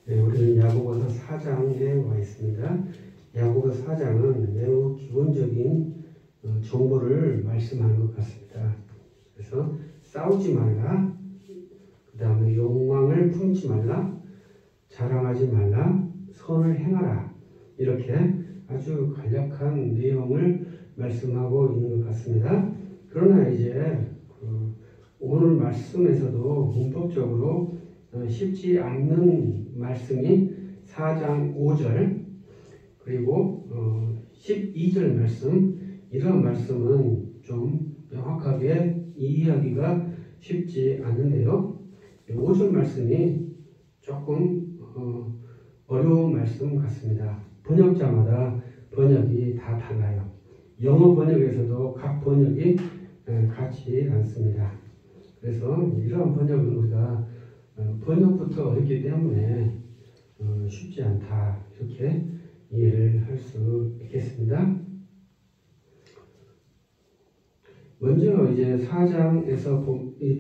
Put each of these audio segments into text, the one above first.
네, 우리는 야고보서 4장에 와 있습니다. 야고보서 4장은 매우 기본적인 정보를 말씀하는 것 같습니다. 그래서 싸우지 말라, 그 다음에 욕망을 품지 말라, 자랑하지 말라, 선을 행하라, 이렇게 아주 간략한 내용을 말씀하고 있는 것 같습니다. 그러나 이제 오늘 말씀에서도 문법적으로 쉽지 않는 말씀이 4장 5절 그리고 12절 말씀, 이런 말씀은 좀 명확하게 이해하기가 쉽지 않은데요. 5절 말씀이 조금 어려운 말씀 같습니다. 번역자마다 번역이 다 달라요. 영어 번역에서도 각 번역이 같지 않습니다. 그래서 이러한 번역은 우리가 번역부터 어렵기 때문에 쉽지 않다, 이렇게 이해를 할 수 있겠습니다. 먼저 이제 4장에서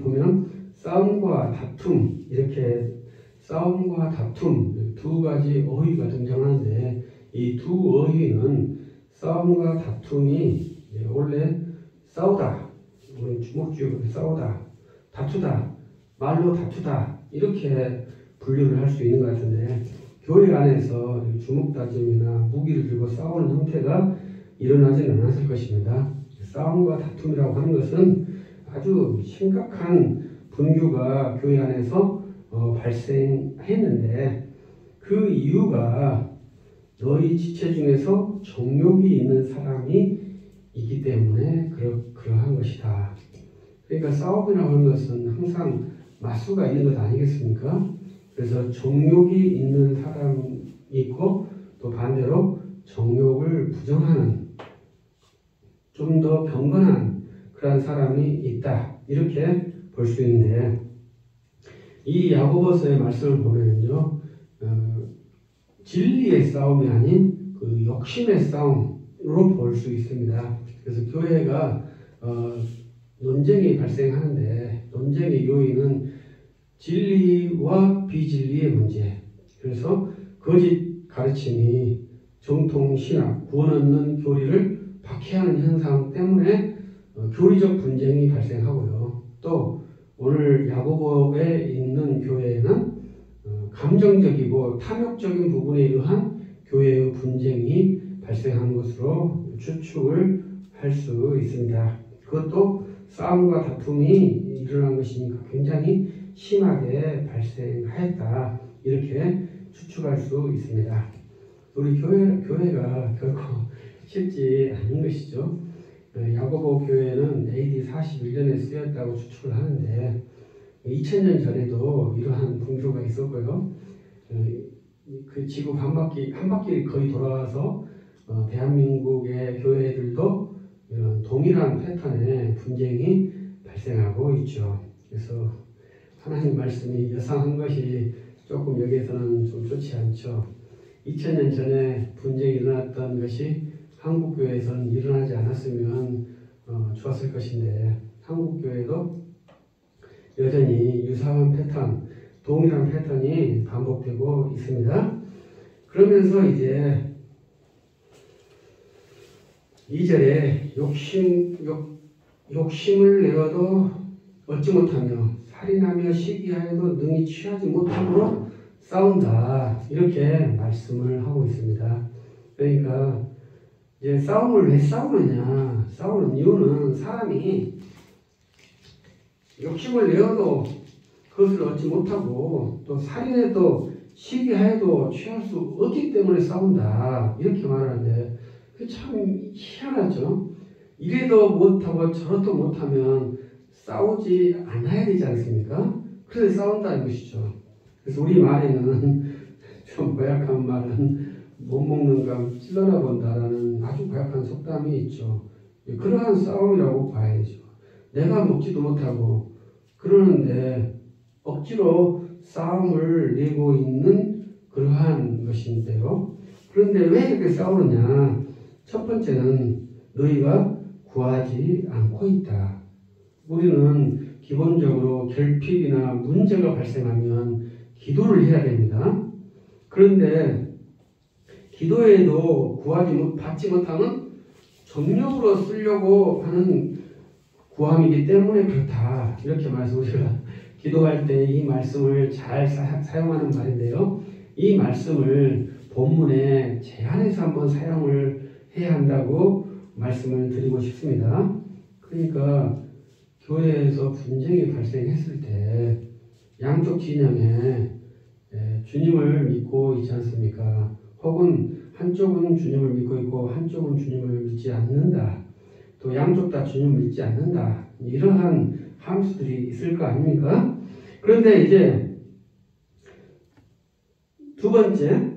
보면 싸움과 다툼, 이렇게 싸움과 다툼 두 가지 어휘가 등장하는데, 이 두 어휘는 싸움과 다툼이 원래 싸우다, 우리 주먹쥐고 싸우다, 다투다, 말로 다투다, 이렇게 분류를 할 수 있는 것 같은데, 교회 안에서 주먹다짐이나 무기를 들고 싸우는 형태가 일어나지는 않았을 것입니다. 싸움과 다툼이라고 하는 것은 아주 심각한 분규가 교회 안에서 발생했는데, 그 이유가 너희 지체 중에서 정욕이 있는 사람이 있기 때문에 그러한 것이다. 그러니까 싸움이라고 하는 것은 항상 맞수가 있는 것 아니겠습니까? 그래서 정욕이 있는 사람이 있고, 또 반대로 정욕을 부정하는 좀 더 경건한 그런 사람이 있다, 이렇게 볼 수 있는데, 이 야고보서의 말씀을 보면요, 진리의 싸움이 아닌 그 욕심의 싸움으로 볼 수 있습니다. 그래서 교회가 논쟁이 발생하는데, 논쟁의 요인은 진리와 비진리의 문제, 그래서 거짓 가르침이 정통신학, 구원 얻는 교리를 박해하는 현상 때문에 교리적 분쟁이 발생하고요. 또 오늘 야고보에 있는 교회에는 감정적이고 탐욕적인 부분에 의한 교회의 분쟁이 발생한 것으로 추측을 할 수 있습니다. 그것도 싸움과 다툼이 일어난 것이니까 굉장히 심하게 발생하였다, 이렇게 추측할 수 있습니다. 우리 교회가 결코 쉽지 않은 것이죠. 야고보 교회는 AD 41년에 쓰였다고 추측을 하는데, 2000년 전에도 이러한 분교가 있었고요. 그 지구 한 바퀴 거의 돌아와서 대한민국의 교회들도 이런 동일한 패턴의 분쟁이 발생하고 있죠. 그래서 하나님 말씀이 여상한 것이 조금 여기에서는 좀 좋지 않죠. 2000년 전에 분쟁이 일어났던 것이 한국교회에서는 일어나지 않았으면 좋았을 것인데, 한국교회도 여전히 유사한 패턴, 동일한 패턴이 반복되고 있습니다. 그러면서 이제 2절에 욕심을 내어도 얻지 못하며 살인하며 시기하여도 능히 취하지 못함으로 싸운다, 이렇게 말씀을 하고 있습니다. 그러니까 이제 싸움을 왜 싸우느냐, 싸우는 이유는 사람이 욕심을 내어도 그것을 얻지 못하고, 또 살인해도 시기하여도 취할 수 없기 때문에 싸운다, 이렇게 말하는데, 그게 참 희한하죠. 이래도 못하고 저래도 못하면 싸우지 않아야 되지 않습니까? 그래서 싸운다는 것이죠. 그래서 우리 말에는 좀 고약한 말은 못 먹는 감 찔러나 본다라는 아주 고약한 속담이 있죠. 그러한 싸움이라고 봐야죠. 내가 먹지도 못하고 그러는데 억지로 싸움을 내고 있는 그러한 것인데요. 그런데 왜 이렇게 싸우느냐? 첫 번째는 너희가 구하지 않고 있다. 우리는 기본적으로 결핍이나 문제가 발생하면 기도를 해야 됩니다. 그런데 기도에도 받지 못하면 정력으로 쓰려고 하는 구함이기 때문에 그렇다. 이렇게 말해서 우리가 기도할 때 이 말씀을 잘 사용하는 말인데요. 이 말씀을 본문에 제한해서 한번 사용을 해야 한다고 말씀을 드리고 싶습니다. 그러니까 교회에서 분쟁이 발생했을 때 양쪽 진영에 주님을 믿고 있지 않습니까? 혹은 한쪽은 주님을 믿고 있고 한쪽은 주님을 믿지 않는다. 또 양쪽 다 주님을 믿지 않는다. 이러한 함수들이 있을 거 아닙니까? 그런데 이제 두 번째,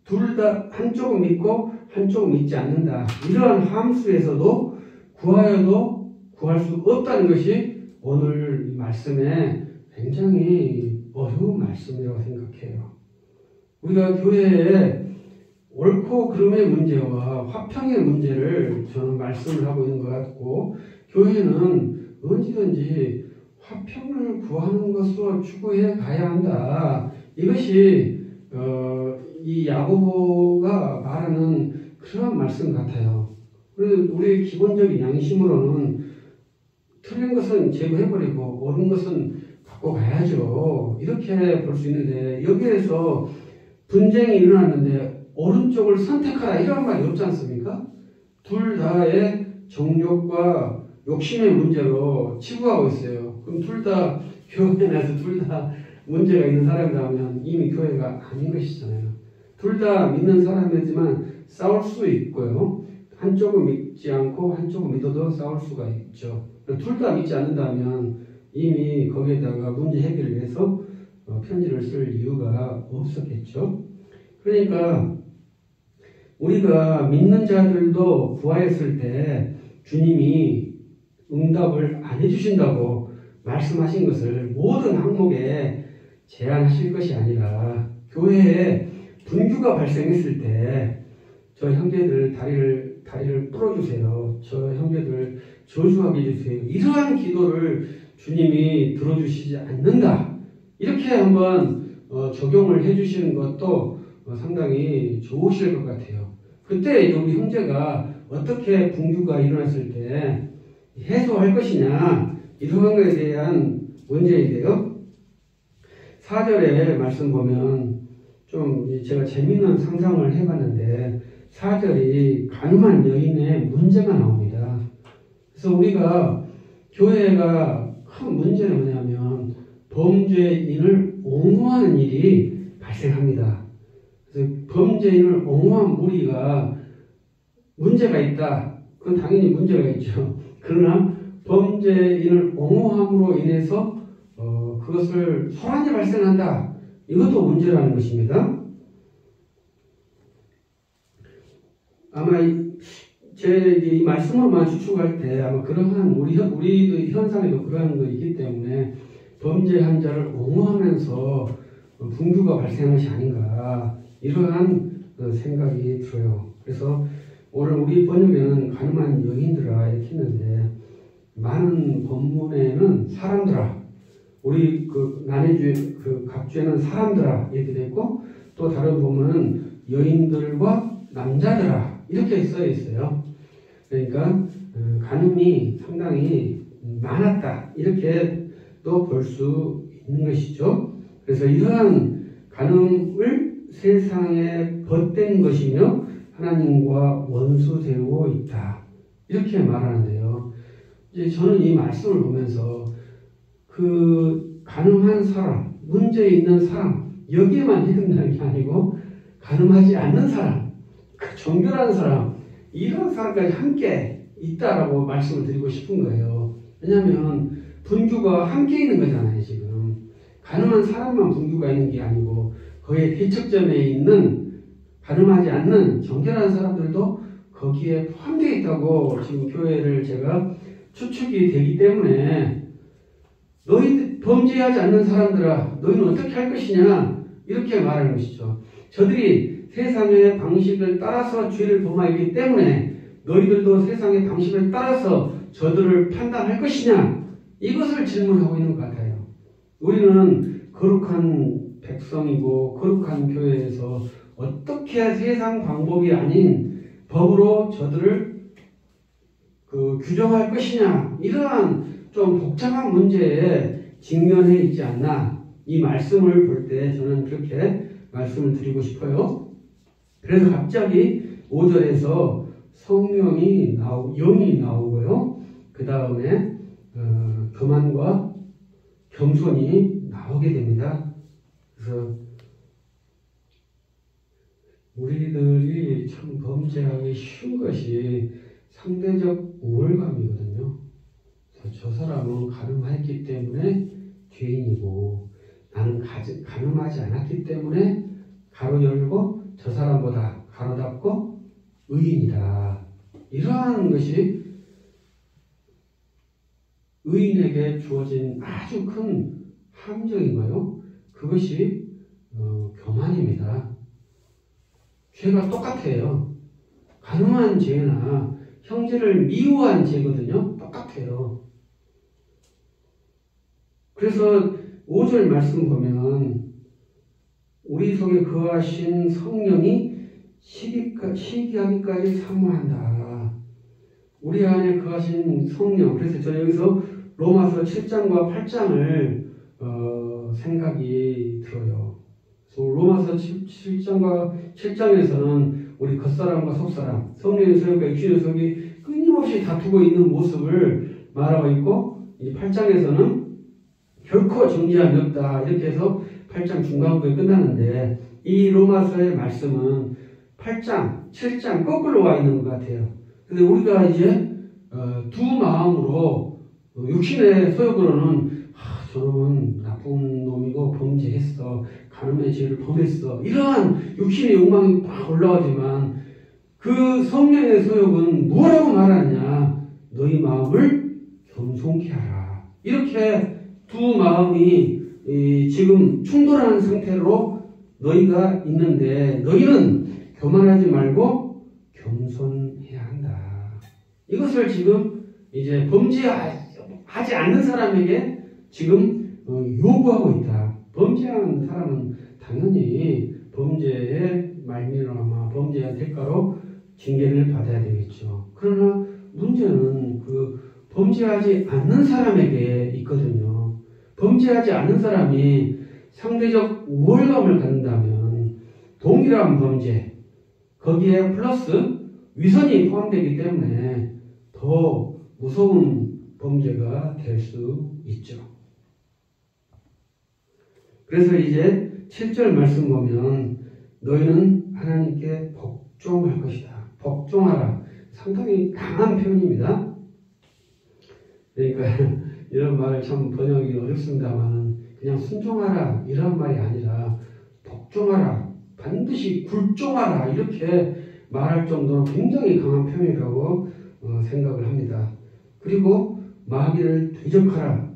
둘 다 한쪽은 믿고 한쪽은 믿지 않는다. 이러한 함수에서도 구하여도 구할 수 없다는 것이 오늘 이 말씀에 굉장히 어려운 말씀이라고 생각해요. 우리가 교회에 옳고 그름의 문제와 화평의 문제를 저는 말씀을 하고 있는 것 같고, 교회는 언제든지 화평을 구하는 것으로 추구해 가야 한다. 이것이 이 야고보가 말하는 그런 말씀 같아요. 그래서 우리의 기본적인 양심으로는 틀린 것은 제거해버리고 옳은 것은 갖고 가야죠. 이렇게 볼 수 있는데, 여기에서 분쟁이 일어났는데 오른쪽을 선택하라 이런 말이 없지 않습니까? 둘 다의 정욕과 욕심의 문제로 치부하고 있어요. 그럼 둘 다 교회 내에서 둘 다 문제가 있는 사람이라면 이미 교회가 아닌 것이잖아요. 둘 다 믿는 사람이지만 싸울 수 있고요. 한쪽은 믿지 않고 한쪽은 믿어도 싸울 수가 있죠. 둘 다 믿지 않는다면 이미 거기에다가 문제 해결을 위해서 편지를 쓸 이유가 없었겠죠. 그러니까 우리가 믿는 자들도 구하였을 때 주님이 응답을 안 해주신다고 말씀하신 것을 모든 항목에 제한하실 것이 아니라, 교회에 분규가 발생했을 때 저 형제들 다리를 풀어주세요. 저 형제들 저주하게 해주세요. 이러한 기도를 주님이 들어주시지 않는다. 이렇게 한번 적용을 해주시는 것도 상당히 좋으실 것 같아요. 그때 우리 형제가 어떻게 분규가 일어났을 때 해소할 것이냐, 이러한 것에 대한 문제인데요. 4절에 말씀 보면 좀 제가 재미있는 상상을 해봤는데, 4절이 가늠한 여인의 문제가 나옵니다. 그래서 우리가 교회가 큰 문제는 뭐냐면 범죄인을 옹호하는 일이 발생합니다. 그래서 범죄인을 옹호한 무리가 문제가 있다. 그건 당연히 문제가 있죠. 그러나 범죄인을 옹호함으로 인해서 그것을 소란이 발생한다. 이것도 문제라는 것입니다. 아마 제 이 말씀으로만 추측할 때 아마 그러한 우리도 현상에도 그러한 거 있기 때문에 범죄한 자를 옹호하면서 분규가 발생한 것이 아닌가, 이러한 생각이 들어요. 그래서 오늘 우리 번역에는 가늠한 여인들아 이렇게 했는데, 많은 본문에는 사람들아, 우리 난해주의 갑주에는 사람들아 이렇게 되어 있고, 또 다른 본문은 여인들과 남자들아 이렇게 써 있어요. 그러니까 간음이 상당히 많았다, 이렇게도 볼 수 있는 것이죠. 그래서 이러한 간음을 세상에 벗댄 것이며 하나님과 원수되고 있다, 이렇게 말하는데요. 이제 저는 이 말씀을 보면서 그 간음한 사람, 문제 있는 사람, 여기에만 해당되는 게 아니고 간음하지 않는 사람, 그 정결한 사람, 이런 사람까지 함께 있다라고 말씀을 드리고 싶은 거예요. 왜냐하면 분규가 함께 있는 거잖아요. 지금 간음한 사람만 분규가 있는 게 아니고 거기에 대척점에 있는 간음하지 않는 정결한 사람들도 거기에 포함되어 있다고 지금 교회를 제가 추측이 되기 때문에, 너희 범죄하지 않는 사람들아, 너희는 어떻게 할 것이냐, 이렇게 말하는 것이죠. 저들이 세상의 방식을 따라서 죄를 범하기 때문에 너희들도 세상의 방식을 따라서 저들을 판단할 것이냐, 이것을 질문하고 있는 것 같아요. 우리는 거룩한 백성이고 거룩한 교회에서 어떻게 세상 방법이 아닌 법으로 저들을 규정할 것이냐, 이러한 좀 복잡한 문제에 직면해 있지 않나, 이 말씀을 볼 때 저는 그렇게 말씀을 드리고 싶어요. 그래서 갑자기 5절에서 성령이 영이 나오고요. 그 다음에 교만과 겸손이 나오게 됩니다. 그래서 우리들이 참 범죄하기 쉬운 것이 상대적 우월감이거든요. 저 사람은 가늠했기 때문에 죄인이고 나는 가늠하지 않았기 때문에 가로 열고 저 사람보다 가로 닫고 의인이다. 이러한 것이 의인에게 주어진 아주 큰 함정이고요. 그것이 교만입니다. 죄가 똑같아요. 가늠한 죄나 형제를 미워한 죄거든요. 똑같아요. 그래서 5절 말씀 보면 우리 속에 거하신 성령이 시기하기까지 사모한다. 우리 안에 거하신 성령. 그래서 저는 여기서 로마서 7장과 8장을 생각이 들어요. 그래서 로마서 7장에서는 우리 겉사람과 속사람, 성령의 소욕과 육신의 소욕이 끊임없이 다투고 있는 모습을 말하고 있고, 이 8장에서는 결코 정죄함이 없다. 이렇게 해서 8장 중간부에 끝나는데, 이 로마서의 말씀은 8장, 7장 거꾸로 와 있는 것 같아요. 근데 우리가 이제 두 마음으로 육신의 소욕으로는 저놈은 나쁜 놈이고 범죄했어, 가늠의 죄를 범했어, 이러한 육신의 욕망이 막 올라오지만 그 성령의 소욕은 뭐라고 말하느냐? 너희 마음을 겸손케 하라. 이렇게 두 마음이 지금 충돌하는 상태로 너희가 있는데, 너희는 교만하지 말고 겸손해야 한다. 이것을 지금 이제 범죄하지 않는 사람에게 지금 요구하고 있다. 범죄한 사람은 당연히 범죄의 말미암아 범죄한 대가로 징계를 받아야 되겠죠. 그러나 문제는 그 범죄하지 않는 사람에게 있거든요. 범죄하지 않는 사람이 상대적 우월감을 갖는다면 동일한 범죄, 거기에 플러스 위선이 포함되기 때문에 더 무서운 범죄가 될 수 있죠. 그래서 이제 7절 말씀 보면 너희는 하나님께 복종할 것이다. 복종하라. 상당히 강한 표현입니다. 그러니까 이런 말을 참 번역이 어렵습니다만 그냥 순종하라 이런 말이 아니라 복종하라, 반드시 굴종하라 이렇게 말할 정도로 굉장히 강한 표현이라고 생각을 합니다. 그리고 마귀를 대적하라.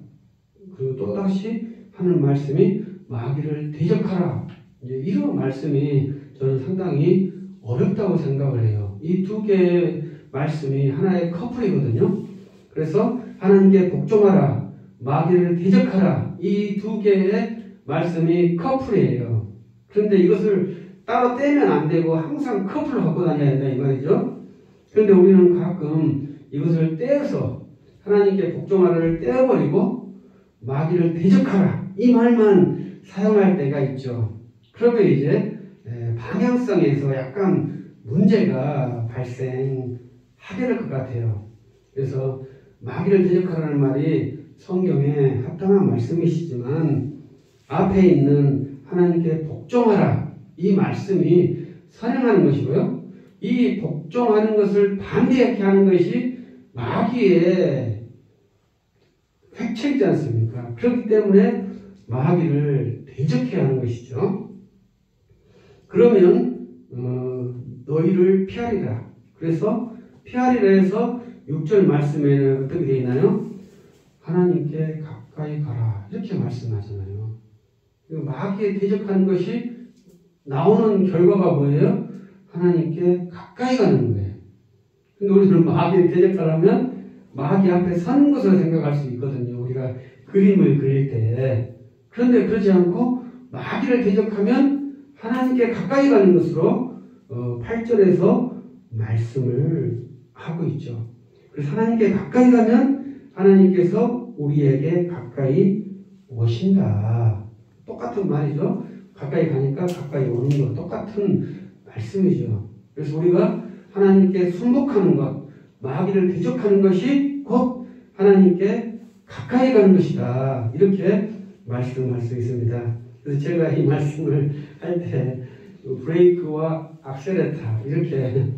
그리고 또다시 하는 말씀이 마귀를 대적하라. 이제 이런 말씀이 저는 상당히 어렵다고 생각을 해요. 이 두 개의 말씀이 하나의 커플이거든요. 그래서 하나님께 복종하라, 마귀를 대적하라. 이 두 개의 말씀이 커플이에요. 그런데 이것을 따로 떼면 안 되고 항상 커플로 갖고 다녀야 된다 이 말이죠. 그런데 우리는 가끔 이것을 떼어서 하나님께 복종하라를 떼어버리고 마귀를 대적하라 이 말만 사용할 때가 있죠. 그러면 이제 방향성에서 약간 문제가 발생하게 될 것 같아요. 그래서 마귀를 대적하라는 말이 성경에 합당한 말씀이시지만 앞에 있는 하나님께 복종하라 이 말씀이 선행하는 것이고요. 이 복종하는 것을 반대하게 하는 것이 마귀의 획책이지 않습니까? 그렇기 때문에 마귀를 대적해야 하는 것이죠. 그러면 너희를 피하리라. 그래서 피하리라 해서 6절 말씀에는 어떻게 되어 있나요? 하나님께 가까이 가라 이렇게 말씀하잖아요. 마귀에 대적하는 것이 나오는 결과가 뭐예요? 하나님께 가까이 가는 거예요. 근데 우리는 마귀에 대적하려면 마귀 앞에 서는 것을 생각할 수 있거든요. 우리가 그림을 그릴 때. 그런데 그러지 않고 마귀를 대적하면 하나님께 가까이 가는 것으로 8절에서 말씀을 하고 있죠. 그래서 하나님께 가까이 가면 하나님께서 우리에게 가까이 오신다. 똑같은 말이죠. 가까이 가니까 가까이 오는 것, 똑같은 말씀이죠. 그래서 우리가 하나님께 순복하는 것, 마귀를 대적하는 것이 곧 하나님께 가까이 가는 것이다. 이렇게 말씀할 수 있습니다. 그래서 제가 이 말씀을 할 때 브레이크와 악셀레타 이렇게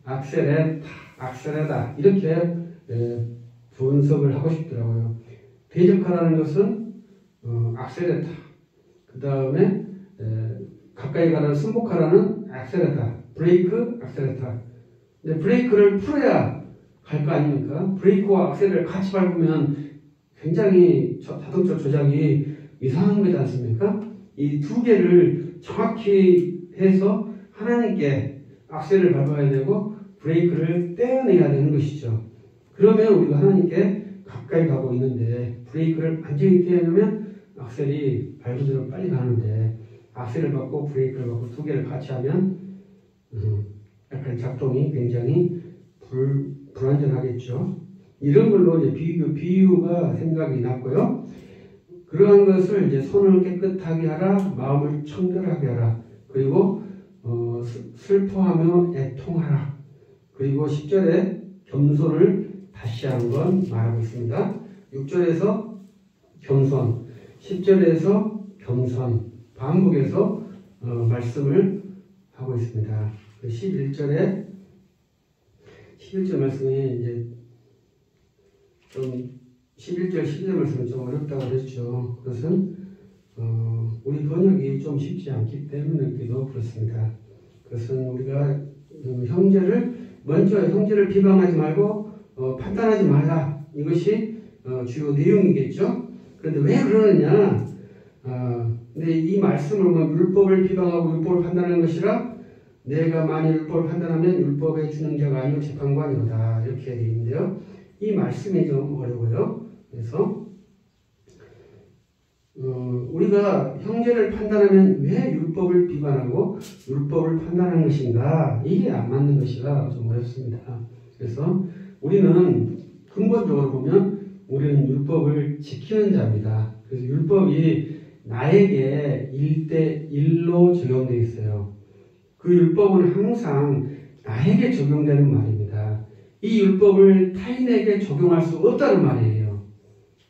악셀레다 이렇게 분석을 하고 싶더라고요. 대적하라는 것은 악셀레타, 그 다음에 가까이 가라는 순복하라는 악셀레타, 브레이크, 악셀레타. 근데 브레이크를 풀어야 갈 거 아닙니까? 브레이크와 악셀을 같이 밟으면 굉장히 자동차 조작이 이상한 거지 않습니까? 이 두 개를 정확히 해서 하나님께 악셀을 밟아야 되고 브레이크를 떼어내야 되는 것이죠. 그러면 우리가 하나님께 가까이 가고 있는데 브레이크를 완전히 떼어내면 악셀이 밟은 대로 빨리 가는데 악셀을 밟고 브레이크를 밟고 두 개를 같이 하면 약간 작동이 굉장히 불안전하겠죠. 이런 걸로 이제 비유가 생각이 났고요. 그러한 것을 이제 손을 깨끗하게 하라, 마음을 청결하게 하라, 그리고 슬퍼하며 애통하라. 그리고 10절에 겸손을 다시 한번 말하고 있습니다. 6절에서 겸손, 10절에서 겸손, 반복해서 말씀을 하고 있습니다. 11절 말씀이 이제 좀 11절, 12절 말씀은 좀 어렵다고 그랬죠. 그것은 우리 번역이 좀 쉽지 않기 때문이기도 그렇습니다. 그것은 우리가 먼저 형제를 비방하지 말고 판단하지 말라. 이것이 주요 내용이겠죠. 그런데 왜 그러느냐? 근데 이 말씀을 보면 율법을 비방하고 율법을 판단하는 것이라 내가 만일 율법을 판단하면 율법의 준행자가 아니고 재판관이로다. 이렇게 되어 있는데요. 이 말씀이 좀 어려워요. 그래서 우리가 형제를 판단하면 왜 율법을 비판하고 율법을 판단하는 것인가? 이게 안 맞는 것이라 좀 어렵습니다. 그래서 우리는 근본적으로 보면 우리는 율법을 지키는 자입니다. 그래서 율법이 나에게 1대1로 적용되어 있어요. 그 율법은 항상 나에게 적용되는 말입니다. 이 율법을 타인에게 적용할 수 없다는 말이에요.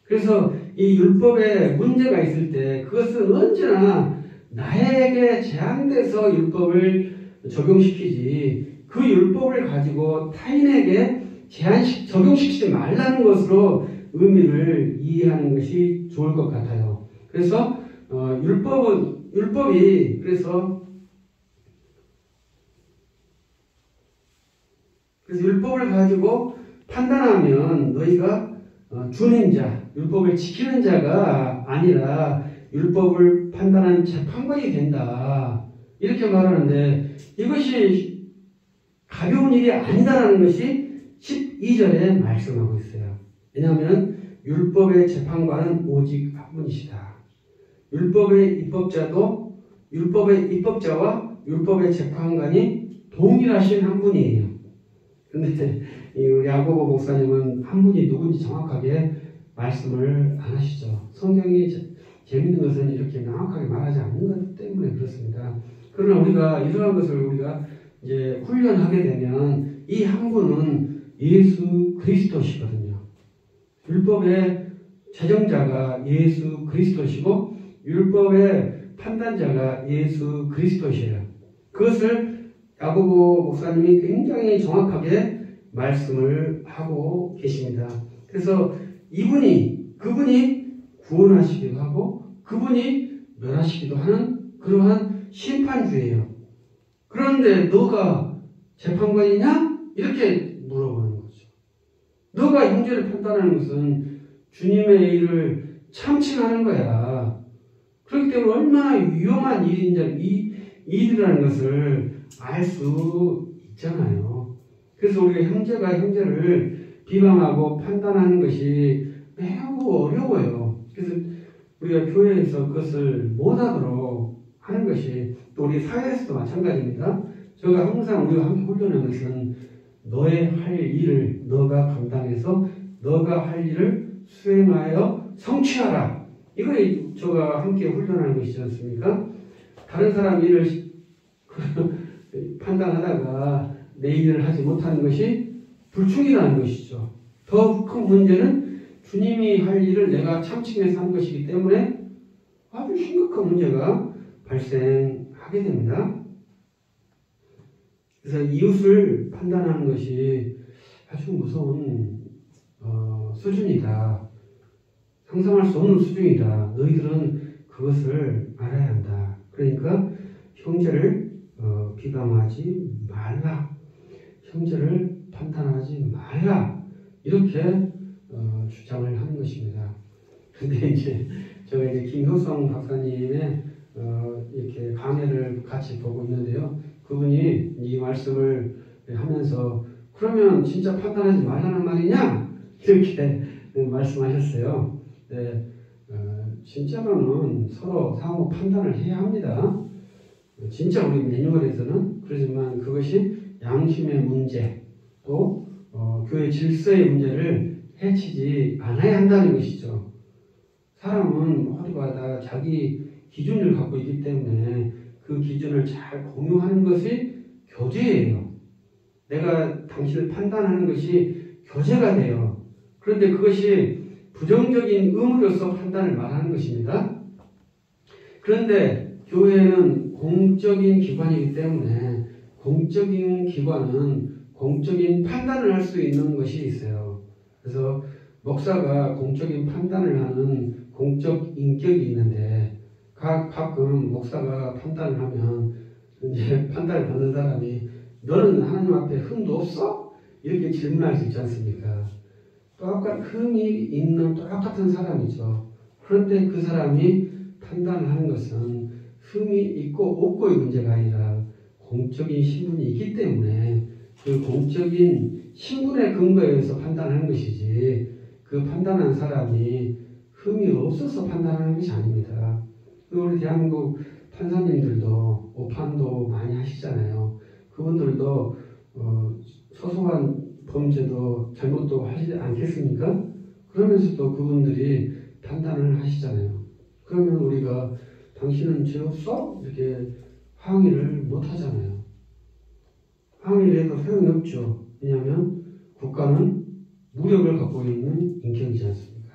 그래서 이 율법에 문제가 있을 때 그것은 언제나 나에게 제한돼서 율법을 적용시키지 그 율법을 가지고 타인에게 적용시키지 말라는 것으로 의미를 이해하는 것이 좋을 것 같아요. 그래서 율법이 그래서 율법을 가지고 판단하면 너희가 준행자, 율법을 지키는 자가 아니라 율법을 판단하는 재판관이 된다. 이렇게 말하는데 이것이 가벼운 일이 아니다라는 것이 12절에 말씀하고 있어요. 왜냐하면 율법의 재판관은 오직 한 분이시다. 율법의 입법자와 율법의 재판관이 동일하신 한 분이에요. 그런데 우리 야고보 목사님은 한 분이 누군지 정확하게 말씀을 안 하시죠. 성경이 재밌는 것은 이렇게 명확하게 말하지 않는 것 때문에 그렇습니다. 그러나 우리가 이러한 것을 우리가 이제 훈련하게 되면 이 한 분은 예수 그리스도시거든요. 율법의 제정자가 예수 그리스도시고 율법의 판단자가 예수 그리스도시에요. 그것을 야고보 목사님이 굉장히 정확하게 말씀을 하고 계십니다. 그래서 그분이 구원하시기도 하고 그분이 멸하시기도 하는 그러한 심판주예요. 그런데 너가 재판관이냐? 이렇게 물어보는 거죠. 너가 형제를 판단하는 것은 주님의 일을 참칭하는 거야. 그렇기 때문에 얼마나 위험한 일이라는 것을 알 수 있잖아요. 그래서 우리가 형제가 형제를 비방하고 판단하는 것이 매우 어려워요. 그래서 우리가 교회에서 그것을 못하도록 하는 것이 또 우리 사회에서도 마찬가지입니다. 제가 항상 우리가 함께 훈련하는 것은 너의 할 일을 너가 감당해서 너가 할 일을 수행하여 성취하라. 이거 저가 함께 훈련하는 것이지 않습니까? 다른 사람 일을 판단하다가 내 일을 하지 못하는 것이 불충이라는 것이죠. 더 큰 문제는 주님이 할 일을 내가 참칭해서 하는 것이기 때문에 아주 심각한 문제가 발생하게 됩니다. 그래서 이웃을 판단하는 것이 아주 무서운 수준이다. 상상할 수 없는 수준이다. 너희들은 그것을 알아야 한다. 그러니까 형제를 비방하지 말라. 형제를 판단하지 말라. 이렇게 주장을 하는 것입니다. 근데 이제 제가 이제 김효성 박사님의 이렇게 강의를 같이 보고 있는데요. 그분이 이 말씀을 하면서 그러면 진짜 판단하지 말라는 말이냐? 이렇게 말씀하셨어요. 네, 진짜로는 서로 상호 판단을 해야 합니다. 진짜 우리 매뉴얼에서는 그렇지만 그것이 양심의 문제 또 교회 질서의 문제를 해치지 않아야 한다는 것이죠. 사람은 모두가 다 자기 기준을 갖고 있기 때문에 그 기준을 잘 공유하는 것이 교제예요. 내가 당신을 판단하는 것이 교제가 돼요. 그런데 그것이 부정적인 의무로서 판단을 말하는 것입니다. 그런데 교회는 공적인 기관이기 때문에 공적인 기관은 공적인 판단을 할 수 있는 것이 있어요. 그래서 목사가 공적인 판단을 하는 공적 인격이 있는데 가끔 목사가 판단을 하면 이제 판단을 받는 사람이 너는 하나님 앞에 흠도 없어? 이렇게 질문할 수 있지 않습니까? 똑같은 흠이 있는 똑같은 사람이죠. 그런데 그 사람이 판단을 하는 것은 흠이 있고 없고의 문제가 아니라 공적인 신분이 있기 때문에 그 공적인 신분의 근거에서 판단하는 것이지 그 판단한 사람이 흠이 없어서 판단하는 것이 아닙니다. 우리 대한민국 판사님들도 오판도 많이 하시잖아요. 그분들도 소소한 범죄도 잘못도 하시지 않겠습니까? 그러면서도 그분들이 판단을 하시잖아요. 그러면 우리가 당신은 죄 없어? 이렇게 항의를 못 하잖아요. 항의를 해도 소용이 없죠. 왜냐하면 국가는 무력을 갖고 있는 인격이지 않습니까?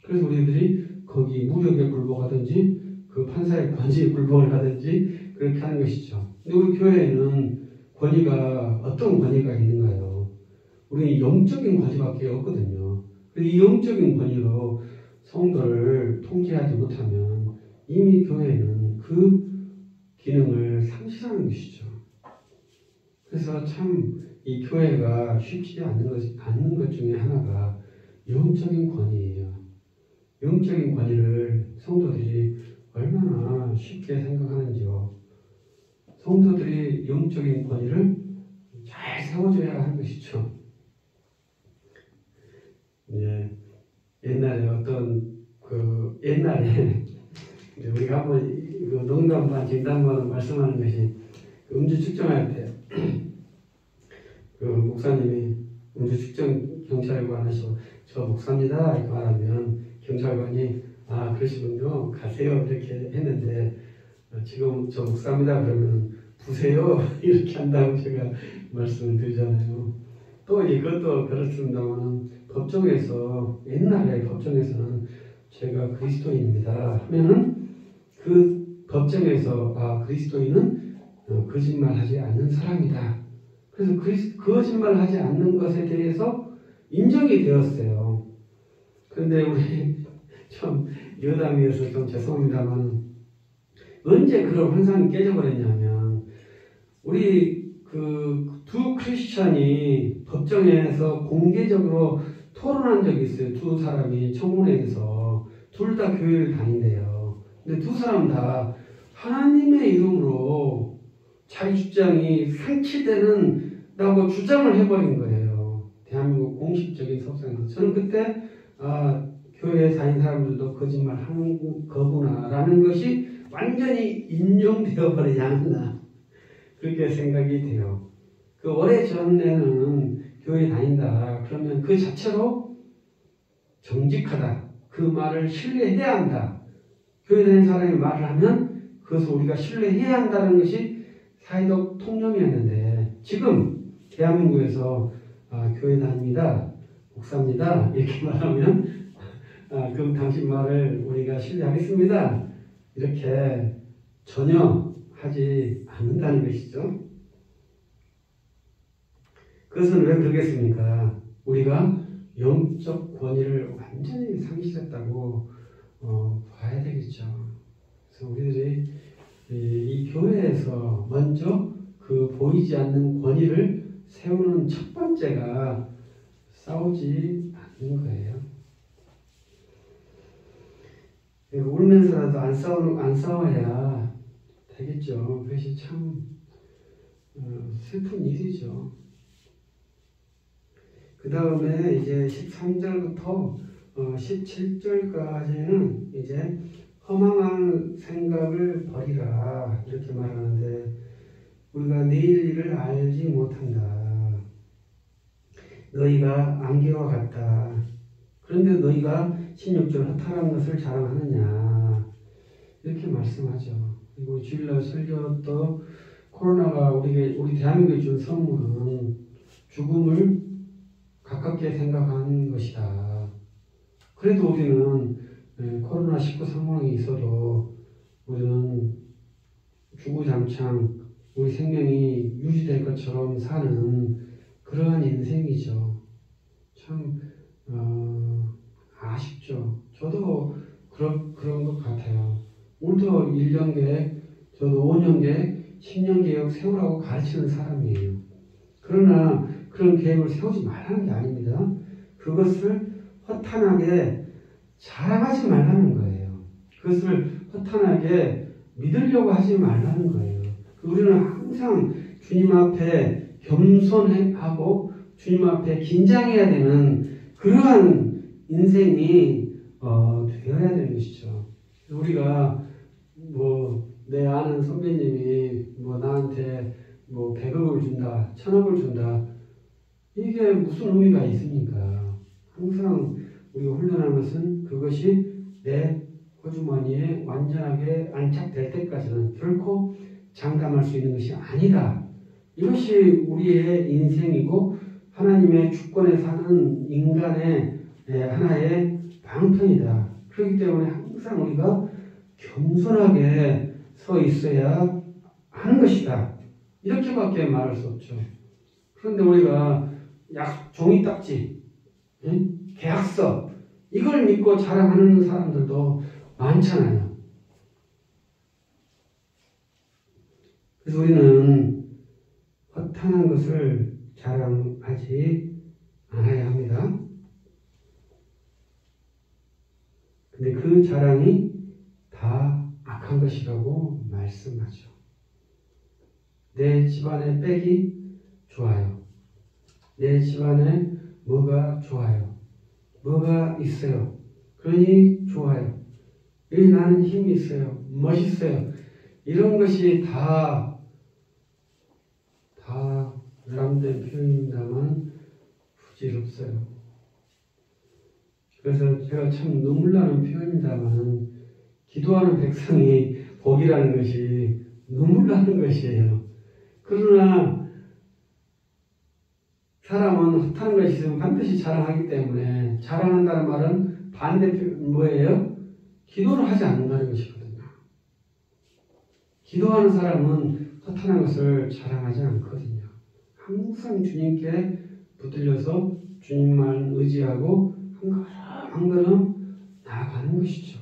그래서 우리들이 거기 무력에 굴복하든지 그 판사의 권위에 굴복을 하든지 그렇게 하는 것이죠. 근데 우리 교회에는 권위가 어떤 권위가 있는가요? 우리 영적인 권위밖에 없거든요. 이 영적인 권위로 성도를 통제하지 못하면 이미 교회는 그 기능을 상실하는 것이죠. 그래서 참 이 교회가 쉽지 않는 것 중에 하나가 영적인 권위예요. 영적인 권위를 성도들이 얼마나 쉽게 생각하는지요. 성도들이 영적인 권위를 잘 세워줘야 하는 것이죠. 예, 옛날에 옛날에 우리가 한번 농담반 진담반 말씀하는 것이 음주 측정할 때 그 목사님이 음주 측정 경찰관 하셔서 저 목사입니다 이렇게 말하면 경찰관이 아 그러시군요 가세요 이렇게 했는데 지금 저 목사입니다 그러면 부세요 이렇게 한다고 제가 말씀을 드리잖아요. 또 이것도 그렇습니다만 법정에서 옛날에 법정에서는 제가 그리스도인입니다 하면은 그 법정에서 아 그리스도인은 거짓말하지 않는 사람이다. 그래서 거짓말하지 않는 것에 대해서 인정이 되었어요. 그런데 우리 참 여담이어서 좀 죄송합니다만 언제 그런 환상이 깨져버렸냐면 우리 그 두 크리스찬이 법정에서 공개적으로 토론한 적이 있어요. 두 사람이 청문회에서 둘 다 교회를 다닌대요. 근데 두 사람 다 하나님의 이름으로 자기 주장이 상치되는다고 주장을 해버린 거예요. 대한민국 공식적인 석상에서. 저는 그때 교회에 다닌 사람들도 거짓말 하는 거구나라는 것이 완전히 인정되어 버리지 않았나 그렇게 생각이 돼요. 그 오래전에는 교회 다닌다 그러면 그 자체로 정직하다 그 말을 신뢰해야 한다. 교회 다니는 사람이 말을 하면 그것을 우리가 신뢰해야 한다는 것이 사회적 통념이었는데 지금 대한민국에서 교회 다닙니다. 목사입니다. 이렇게 말하면 그럼 당신 말을 우리가 신뢰하겠습니다. 이렇게 전혀 하지 않는다는 것이죠. 그것은 왜 그러겠습니까? 우리가 영적 권위를 완전히 상실했다고 봐야 되겠죠. 그래서 우리들이 이 교회에서 먼저 그 보이지 않는 권위를 세우는 첫 번째가 싸우지 않는 거예요. 울면서라도 안 싸워야 되겠죠. 그것이 참 슬픈 일이죠. 그 다음에 이제 13절부터 17절까지는 이제 허망한 생각을 버리라 이렇게 말하는데 우리가 내일 일을 알지 못한다. 너희가 안개와 같다. 그런데 너희가 16절 허탈한 것을 자랑하느냐 이렇게 말씀하죠. 그리고 주일날 설교도 코로나가 우리 대한민국에 준 선물은 죽음을 가깝게 생각하는 것이다. 그래도 우리는 코로나19 상황이 있어도 우리는 주구장창 우리 생명이 유지될 것처럼 사는 그러한 인생이죠. 참 아쉽죠. 저도 그런 것 같아요. 우리도 1년 계획, 저도 5년 계획, 10년 계획 세우라고 가르치는 사람이에요. 그러나 그런 계획을 세우지 말라는 게 아닙니다. 그것을 허탄하게 자랑하지 말라는 거예요. 그것을 허탄하게 믿으려고 하지 말라는 거예요. 우리는 항상 주님 앞에 겸손하고 주님 앞에 긴장해야 되는 그러한 인생이 되어야 되는 것이죠. 우리가 내 아는 선배님이 나한테 100억을 준다, 1000억을 준다. 이게 무슨 의미가 있습니까? 항상 우리가 훈련하는 것은 그것이 내 호주머니에 완전하게 안착될 때까지는 결코 장담할 수 있는 것이 아니다. 이것이 우리의 인생이고 하나님의 주권에 사는 인간의 하나의 방편이다. 그렇기 때문에 항상 우리가 겸손하게 서 있어야 하는 것이다. 이렇게밖에 말할 수 없죠. 그런데 우리가 종이 딱지, 계약서 이걸 믿고 자랑하는 사람들도 많잖아요. 그래서 우리는 허탄한 것을 자랑하지 않아야 합니다. 근데 그 자랑이 다 악한 것이라고 말씀하죠. 내 집안에 빽이 좋아요. 내 집안에 뭐가 좋아요. 뭐가 있어요. 그러니 좋아요. 여기 나는 힘이 있어요. 멋있어요. 이런 것이 다 사람된 표현입니다만 부질없어요. 그래서 제가 참 눈물 나는 표현입니다만 기도하는 백성이 복이라는 것이 눈물 나는 것이에요. 그러나 사람은 허탄한 것이 있으면 반드시 자랑하기 때문에 자랑한다는 말은 반대표 뭐예요? 기도를 하지 않는다는 것이거든요. 기도하는 사람은 허탄한 것을 자랑하지 않거든요. 항상 주님께 붙들려서 주님만 의지하고 한 걸음 나아가는 것이죠.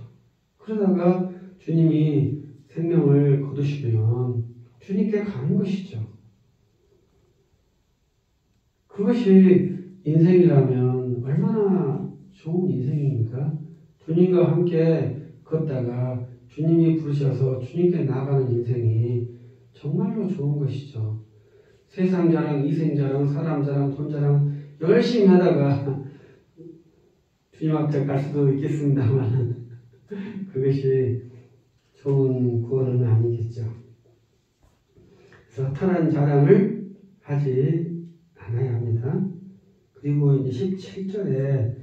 그러다가 주님이 생명을 거두시면 주님께 가는 것이죠. 그것이 인생이라면 얼마나 좋은 인생입니까? 주님과 함께 걷다가 주님이 부르셔서 주님께 나아가는 인생이 정말로 좋은 것이죠. 세상 자랑, 이생 자랑, 사람 자랑, 돈 자랑 열심히 하다가 주님 앞에 갈 수도 있겠습니다만 그것이 좋은 구원은 아니겠죠. 그래서 허탄한 자랑을 하지 않아야 합니다. 그리고 이제 17절에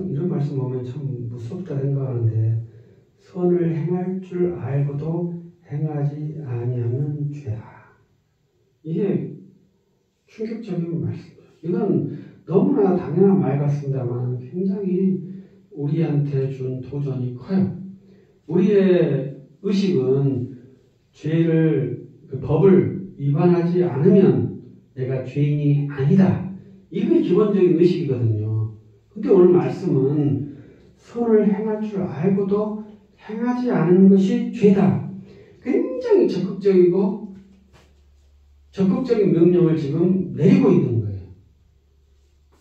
이런 말씀 보면 참 무섭다 생각하는데 선을 행할 줄 알고도 행하지 아니하면 죄다. 이게 충격적인 말씀이에요. 이건 너무나 당연한 말 같습니다만 굉장히 우리한테 준 도전이 커요. 우리의 의식은 죄를 법을 위반하지 않으면 내가 죄인이 아니다. 이게 기본적인 의식이거든요. 근데 오늘 말씀은 선을 행할 줄 알고도 행하지 않은 것이 죄다. 굉장히 적극적인 명령을 지금 내리고 있는 거예요.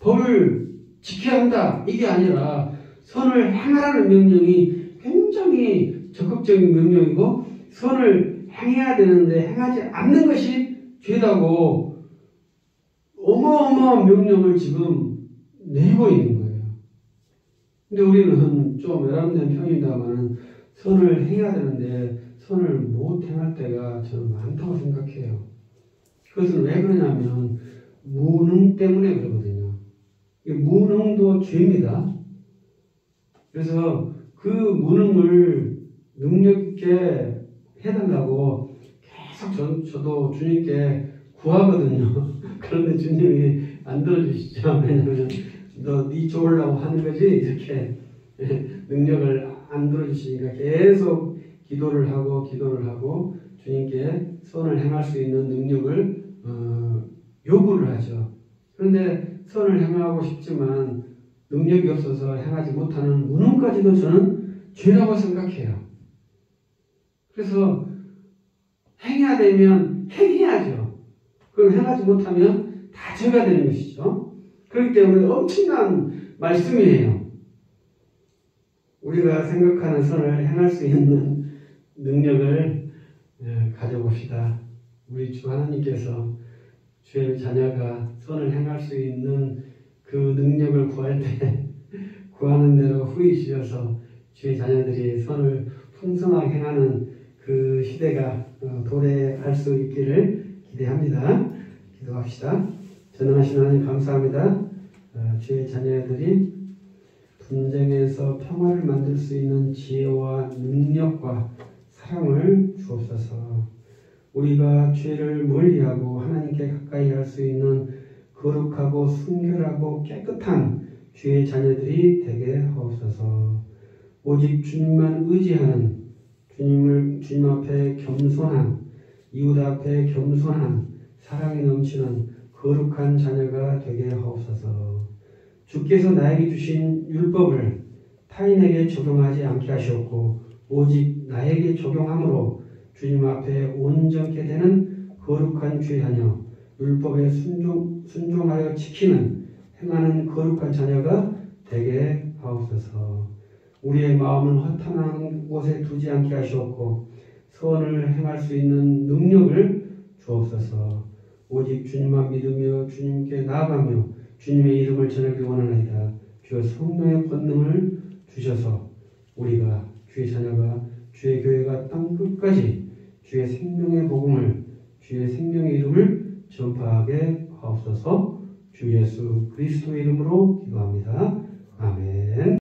법을 지켜야 한다. 이게 아니라 선을 행하라는 명령이 굉장히 적극적인 명령이고 선을 행해야 되는데 행하지 않는 것이 죄다고 어마어마한 명령을 지금 내리고 있는 거예요. 근데 우리는 좀 외람된 편입니다만 선을 행해야 되는데 선을 못 행할 때가 저는 많다고 생각해요. 그것은 왜 그러냐면 무능 때문에 그러거든요. 무능도 죄입니다. 그래서 그 무능을 능력 있게 해달라고 계속 저도 주님께 구하거든요. 그런데 주님이 안 들어주시죠. 왜냐하면 너 네 좋으려고 하는 거지 이렇게 능력을 안 들어주시니까 계속 기도를 하고 주님께 선을 행할 수 있는 능력을 요구를 하죠. 그런데 선을 행하고 싶지만 능력이 없어서 행하지 못하는 무능까지도 저는 죄라고 생각해요. 그래서 행해야 되면 행해야죠. 그럼 행하지 못하면 다 죄가 되는 것이죠. 그렇기 때문에 엄청난 말씀이에요. 우리가 생각하는 선을 행할 수 있는 능력을 가져봅시다. 우리 주 하나님께서 주의 자녀가 선을 행할 수 있는 그 능력을 구할 때 구하는 대로 후히 주셔서 주의 자녀들이 선을 풍성하게 행하는 그 시대가 도래할 수 있기를 기대합니다. 기도합시다. 전능하신 하나님 감사합니다. 주의 자녀들이 분쟁에서 평화를 만들 수 있는 지혜와 능력과 사랑을 주옵소서. 우리가 죄를 멀리하고 하나님께 가까이 할 수 있는 거룩하고 순결하고 깨끗한 주의 자녀들이 되게 하옵소서. 오직 주님만 의지하는 주님 앞에 겸손한 이웃 앞에 겸손한 사랑이 넘치는 거룩한 자녀가 되게 하옵소서. 주께서 나에게 주신 율법을 타인에게 적용하지 않게 하시옵고 오직 나에게 적용함으로 주님 앞에 온전케 되는 거룩한 주의 자녀, 율법에 순종하여 지키는 행하는 거룩한 자녀가 되게 하옵소서. 우리의 마음은 허탄한 곳에 두지 않게 하시옵고 선을 행할 수 있는 능력을 주옵소서. 오직 주님만 믿으며 주님께 나아가며 주님의 이름을 전하기 원하나이다. 주여 성령의 권능을 주셔서 우리가 주의 자녀가 주의 교회가 땅 끝까지 주의 생명의 복음을 주의 생명의 이름을 전파하게 하옵소서. 주 예수 그리스도의 이름으로 기도합니다. 아멘.